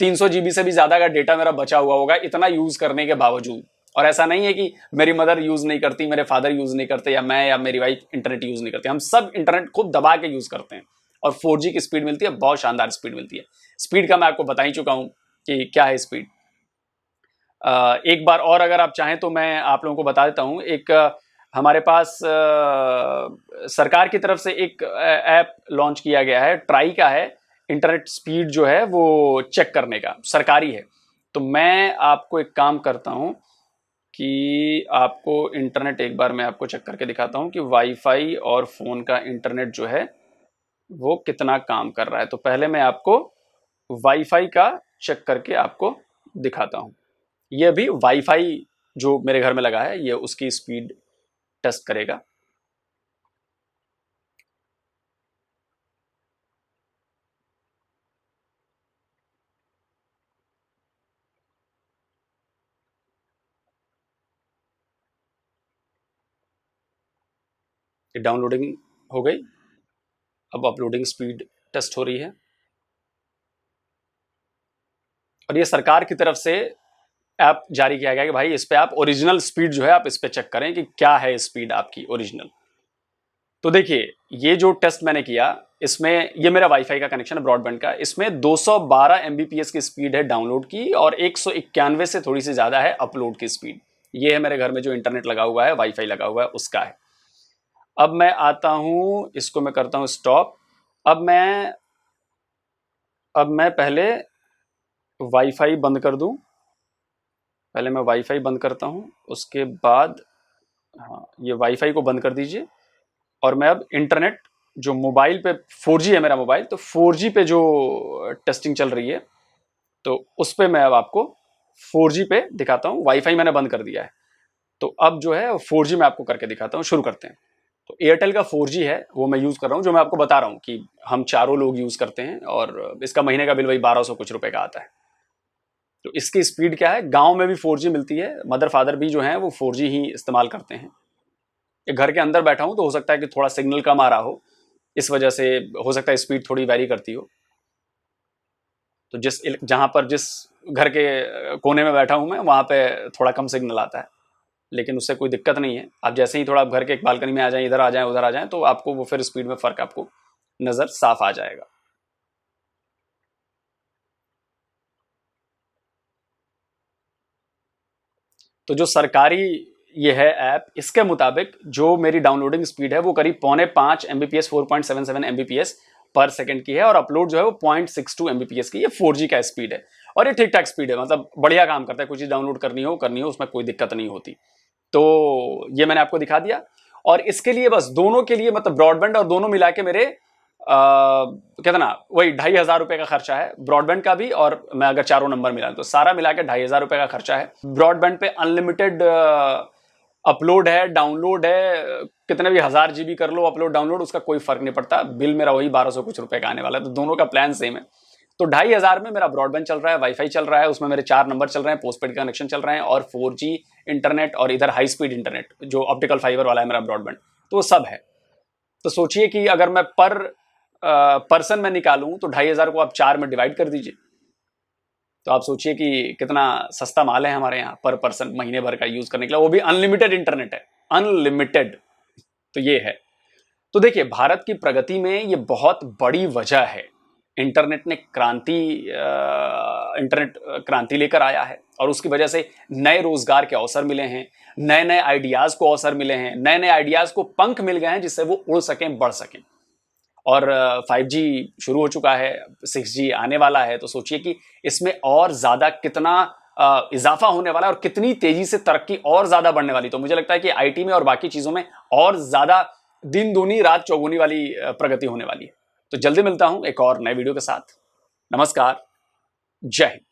300 GB से भी ज्यादा का डेटा मेरा बचा हुआ होगा, इतना यूज करने के बावजूद। और ऐसा नहीं है कि मेरी मदर यूज नहीं करती, मेरे फादर यूज नहीं करते, या मैं या मेरी वाइफ इंटरनेट यूज नहीं करते। हम सब इंटरनेट खूब दबा के यूज करते हैं, और 4G की स्पीड मिलती है, बहुत शानदार स्पीड मिलती है। स्पीड का मैं आपको बता ही चुका हूं कि क्या है स्पीड। एक बार और अगर आप चाहें तो मैं आप लोगों को बता देता हूं। एक हमारे पास सरकार की तरफ से एक ऐप लॉन्च किया गया है, ट्राई का है, इंटरनेट स्पीड जो है वो चेक करने का, सरकारी है। तो मैं आपको एक काम करता हूं कि आपको इंटरनेट एक बार मैं आपको चेक करके दिखाता हूं कि वाईफाई और फोन का इंटरनेट जो है वो कितना काम कर रहा है। तो पहले मैं आपको वाईफाई का चेक करके आपको दिखाता हूं। ये अभी वाईफाई जो मेरे घर में लगा है, ये उसकी स्पीड टेस्ट करेगा। डाउनलोडिंग हो गई, अब अपलोडिंग स्पीड टेस्ट हो रही है। और ये सरकार की तरफ से ऐप जारी किया गया कि भाई इस पे आप ओरिजिनल स्पीड जो है आप इस पे चेक करें कि क्या है स्पीड आपकी ओरिजिनल। तो देखिए, ये जो टेस्ट मैंने किया, इसमें ये मेरा वाईफाई का कनेक्शन है ब्रॉडबैंड का, इसमें 212 MBPS की स्पीड है डाउनलोड की, और 191 से थोड़ी सी ज्यादा है अपलोड की स्पीड। ये है मेरे घर में जो इंटरनेट लगा हुआ है, वाईफाई लगा हुआ है, उसका है। अब मैं आता हूं, इसको मैं करता हूं स्टॉप। अब मैं पहले वाईफाई बंद कर दूं। पहले मैं वाईफाई बंद करता हूं, उसके बाद हाँ, ये वाईफाई को बंद कर दीजिए। और मैं अब इंटरनेट जो मोबाइल पे 4G है मेरा मोबाइल, तो 4G पे जो टेस्टिंग चल रही है, तो उस पे मैं अब आपको 4G पे दिखाता हूं। वाईफाई मैंने बंद कर दिया है, तो अब जो है 4G में आपको करके दिखाता हूं। शुरू करते हैं। तो एयरटेल का 4G है, वो मैं यूज कर रहा हूं, जो मैं आपको बता रहा हूं कि हम चारों लोग यूज करते हैं, और इसका महीने का बिल वही 1200 कुछ रुपए का आता है। तो इसकी स्पीड क्या है, गांव में भी 4G मिलती है, मदर फादर भी जो हैं वो 4G ही इस्तेमाल करते हैं। एक घर के अंदर बैठा हूं तो हो सकता है कि थोड़ा सिग्नल कम आ रहा हो, इस वजह से हो सकता है स्पीड थोड़ी वेरी करती हो। तो जहां पर जिस घर के कोने में बैठा हूं मैं, वहां पे थोड़ा कम सिग्नल आता है, लेकिन उससे कोई दिक्कत नहीं है। आप जैसे ही थोड़ा घर के एक बालकनी में आ जाएं, इधर आ जाएं, उधर आ जाएं, तो आपको वो फिर स्पीड में फर्क आपको नजर साफ आ जाएगा। तो जो सरकारी ये है ऐप, इसके मुताबिक जो मेरी डाउनलोडिंग स्पीड है वो करीब 4.5 MBPS 4.77 MBPS पर सेकंड की है, और अपलोड जो है वो 0.62 MBPS की। ये 4G का स्पीड है, और ये ठीक ठाक स्पीड है, मतलब बढ़िया काम करता है। कुछ चीज डाउनलोड करनी हो उसमें कोई दिक्कत नहीं होती। तो ये मैंने आपको दिखा दिया। और इसके लिए बस दोनों के लिए, मतलब ब्रॉडबैंड और दोनों मिला के मेरे कितना, वही 2500 रुपए का खर्चा है ब्रॉडबैंड का भी, और मैं अगर चारों नंबर मिला तो सारा मिला के 2500 रुपए का खर्चा है। ब्रॉडबैंड पे अनलिमिटेड अपलोड है, डाउनलोड है, कितने भी 1000 GB कर लो अपलोड डाउनलोड, उसका कोई फर्क नहीं पड़ता। बिल मेरा वही 1200 कुछ रुपए का आने वाला है, तो दोनों का प्लान सेम है। तो 2500 में मेरा ब्रॉडबैंड चल रहा है, वाईफाई चल रहा है, उसमें मेरे 4 नंबर चल रहे हैं, पोस्टपेड कनेक्शन चल रहे हैं, और 4G इंटरनेट, और इधर हाई स्पीड इंटरनेट जो ऑप्टिकल फाइबर वाला है मेरा ब्रॉडबैंड, तो वो सब है। तो सोचिए कि अगर मैं पर पर्सन में निकालूं तो 2500 को आप 4 में डिवाइड कर दीजिए, तो आप सोचिए कि कितना सस्ता माल है हमारे यहाँ पर पर्सन महीने भर का यूज करने के लिए, वो भी अनलिमिटेड इंटरनेट है, अनलिमिटेड। तो ये है। तो देखिए, भारत की प्रगति में ये बहुत बड़ी वजह है। इंटरनेट ने इंटरनेट क्रांति लेकर आया है और उसकी वजह से नए रोजगार के अवसर मिले हैं, नए नए आइडियाज को अवसर मिले हैं, नए नए आइडियाज को पंख मिल गए हैं जिससे वो उड़ सकें, बढ़ सकें। और 5G शुरू हो चुका है, 6G आने वाला है। तो सोचिए कि इसमें और ज्यादा कितना इजाफा होने वाला है और कितनी तेजी से तरक्की और ज्यादा बढ़ने वाली। तो मुझे लगता है कि आईटी में और बाकी चीजों में और ज्यादा दिन दूनी रात चौगुनी वाली प्रगति होने वाली है। तो जल्दी मिलता हूं एक और नए वीडियो के साथ। नमस्कार, जय हिंद।